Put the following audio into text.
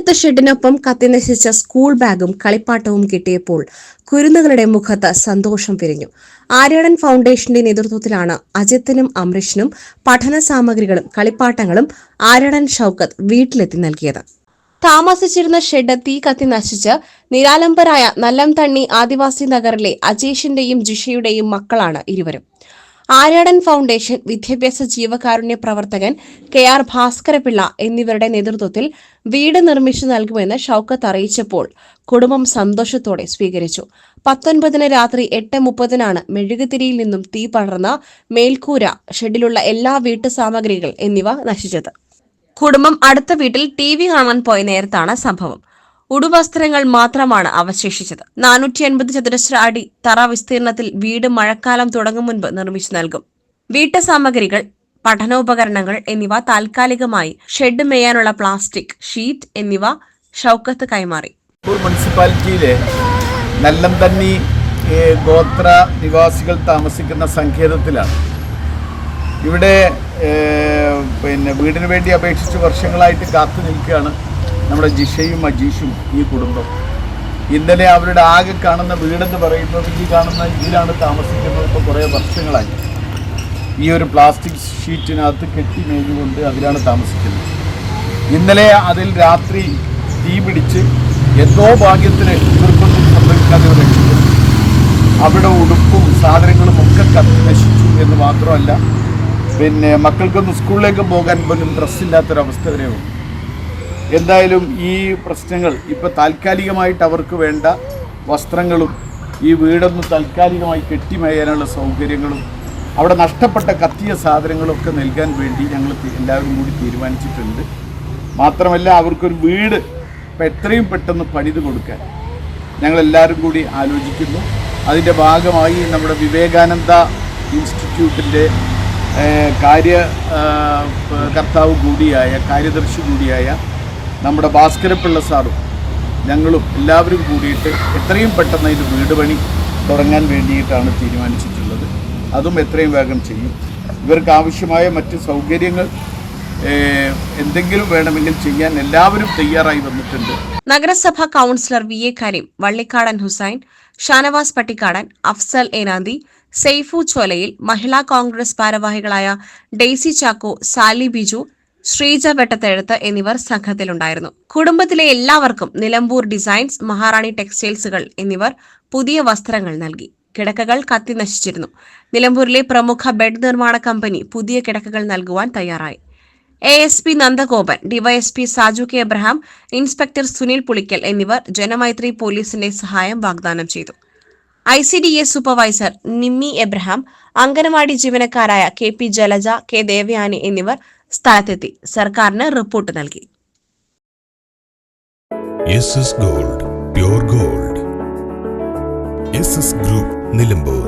തീപിടുത്ത ഷെഡിനൊപ്പം കത്തിനശിച്ച school ബാഗും കളിപ്പാട്ടവും കിട്ടിയപ്പോൾ കുരുന്നുകളുടെ മുഖത്ത് സന്തോഷം വിരിഞ്ഞു. ആര്യാടൻ ഫൗണ്ടേഷന്റെ നേതൃത്വത്തിലാണ് അജിത്തിനും അമൃഷിനും പഠന സാമഗ്രികളും കളിപ്പാട്ടങ്ങളും ആര്യാടൻ ഷൌക്കത്ത് വീട്ടിലെത്തി നൽകിയത്. താമസിച്ചിരുന്ന ഷെഡ് തീ കത്തി നശിച്ച് നിരാലംബരായ നല്ലംതണ്ണി ആദിവാസി നഗറിലെ അജേഷിന്റെയും ജിഷയുടെയും മക്കളാണ് ഇരുവരും. ആര്യാടൻ ഫൗണ്ടേഷൻ, വിദ്യാഭ്യാസ ജീവകാരുണ്യ പ്രവർത്തകൻ KR ഭാസ്കരപിള്ള എന്നിവരുടെ നേതൃത്വത്തിൽ വീട് നിർമ്മിച്ചു നൽകുമെന്ന് ഷൌക്കത്ത് അറിയിച്ചപ്പോൾ കുടുംബം സന്തോഷത്തോടെ സ്വീകരിച്ചു. 19 രാത്രി 8:30 മെഴുകുതിരിയിൽ നിന്നും തീ പടർന്ന മേൽക്കൂര, ഷെഡിലുള്ള എല്ലാ വീട്ടുസാമഗ്രികൾ എന്നിവ നശിച്ചത്. കുടുംബം അടുത്ത വീട്ടിൽ TV കാണാൻ പോയ നേരത്താണ് സംഭവം. ഉടുവസ്ത്രങ്ങൾ മാത്രമാണ് അവശേഷിച്ചത്. 450 ചതുരശ്ര അടി തറ വിസ്തീർണത്തിൽ വീട് മഴക്കാലം തുടങ്ങും മുൻപ് നിർമ്മിച്ചു നൽകും. വീട്ടുസാമഗ്രികൾ, പഠനോപകരണങ്ങൾ എന്നിവ താൽക്കാലികമായി ഷെഡ് മേയാനുള്ള പ്ലാസ്റ്റിക് ഷീറ്റ് എന്നിവ ഷൌക്കത്ത് കൈമാറി. മുനിസിപ്പാലിറ്റിയിലെ നല്ലംതണ്ണി ഗോത്ര നിവാസികൾ താമസിക്കുന്ന സങ്കേതത്തിലാണ്. ഇവിടെ വീടിന് വേണ്ടി അപേക്ഷിച്ച് വർഷങ്ങളായിട്ട് കാത്തു നിൽക്കുകയാണ് നമ്മുടെ ജിഷയും അജീഷും ഈ കുടുംബം. ഇന്നലെ അവരുടെ ആകെ കാണുന്ന വീടെന്ന് പറയുന്നത് ഈ കാണുന്ന ഇതിലാണ് താമസിക്കുന്നത്. ഇപ്പോൾ കുറേ വർഷങ്ങളായി ഈ ഒരു പ്ലാസ്റ്റിക് ഷീറ്റിനകത്ത് കെട്ടി മേഞ്ഞുകൊണ്ട് അതിലാണ് താമസിക്കുന്നത്. ഇന്നലെ അതിൽ രാത്രി തീ പിടിച്ച് എന്തോ ഭാഗ്യത്തിന് ഇവർക്കൊന്നും സംഭവിക്കാതെ രക്ഷപ്പെട്ടു. അവിടെ ഉടുപ്പും സാധനങ്ങളും ഒക്കെ കത്തി നശിച്ചു എന്ന് മാത്രമല്ല, മക്കൾക്കൊന്നും സ്കൂളിലേക്ക് പോകാൻ പോലും ഡ്രസ്സില്ലാത്തൊരവസ്ഥ വരെയുണ്ട്. എന്തായാലും ഈ പ്രശ്നങ്ങൾ ഇപ്പോൾ താൽക്കാലികമായിട്ട് അവർക്ക് വേണ്ട വസ്ത്രങ്ങളും ഈ വീടൊന്ന് താൽക്കാലികമായി കെട്ടിമേയാനുള്ള സൗകര്യങ്ങളും അവിടെ നഷ്ടപ്പെട്ട കത്തിയ സാധനങ്ങളൊക്കെ നൽകാൻ വേണ്ടി ഞങ്ങൾ എല്ലാവരും കൂടി തീരുമാനിച്ചിട്ടുണ്ട്. മാത്രമല്ല അവർക്കൊരു വീട് എത്രയും പെട്ടെന്ന് പണിത് കൊടുക്കാൻ ഞങ്ങളെല്ലാവരും കൂടി ആലോചിക്കുന്നു. അതിൻ്റെ ഭാഗമായി നമ്മുടെ വിവേകാനന്ദ ഇൻസ്റ്റിറ്റ്യൂട്ടിൻ്റെ കാര്യദർശി കൂടിയായ നമ്മുടെ ഭാസ്കരപിള്ള സാറും ഞങ്ങളും എല്ലാവരും കൂടിയിട്ട് എത്രയും പെട്ടെന്ന് ഇത് വീട് പണി തുടങ്ങാൻ വേണ്ടിയിട്ടാണ് തീരുമാനിച്ചിട്ടുള്ളത്. അതും എത്രയും വേഗം ചെയ്യും. ഇവർക്ക് ആവശ്യമായ മറ്റ് സൗകര്യങ്ങൾ എന്തെങ്കിലും വേണമെങ്കിൽ ചെയ്യാൻ എല്ലാവരും തയ്യാറായി വന്നിട്ടുണ്ട്. നഗരസഭാ കൌൺസിലർ VA കരീം, വള്ളിക്കാടൻ ഹുസൈൻ, ഷാനവാസ് പട്ടിക്കാടൻ, അഫ്സൽ ഏനാന്തി, സെയ്ഫു ചോലയിൽ, മഹിളാ കോൺഗ്രസ് ഭാരവാഹികളായ ഡെയ്സി ചാക്കോ, സാലി ബിജു, ശ്രീജ വെട്ടത്തെഴുത്ത് എന്നിവർ സംഘത്തിലുണ്ടായിരുന്നു. കുടുംബത്തിലെ എല്ലാവർക്കും നിലമ്പൂർ ഡിസൈൻസ്, മഹാറാണി ടെക്സ്റ്റൈൽസുകൾ എന്നിവർ പുതിയ വസ്ത്രങ്ങൾ നൽകി. കിടക്കകൾ കത്തി നശിച്ചിരുന്നു. നിലമ്പൂരിലെ പ്രമുഖ ബെഡ് നിർമ്മാണ കമ്പനി പുതിയ കിടക്കകൾ നൽകുവാൻ തയ്യാറായി. ASP Nandagopan, DYSP Saju K Abraham, inspector Sunil Pulickal എന്നിവർ ജനമൈത്രി പോലീസിന്റെ സഹായം വാഗ്ദാനം ചെയ്തു. ICDA supervisor Nimmi Abraham, anganwadi ജീവനക്കാരായ KP ജലജ, K ദേവയാനി എന്നിവർ സ്ഥലത്തെത്തി സർക്കാരിന് റിപ്പോർട്ട് നൽകി. SS Gold, Pure Gold. SS Group, Nilambur.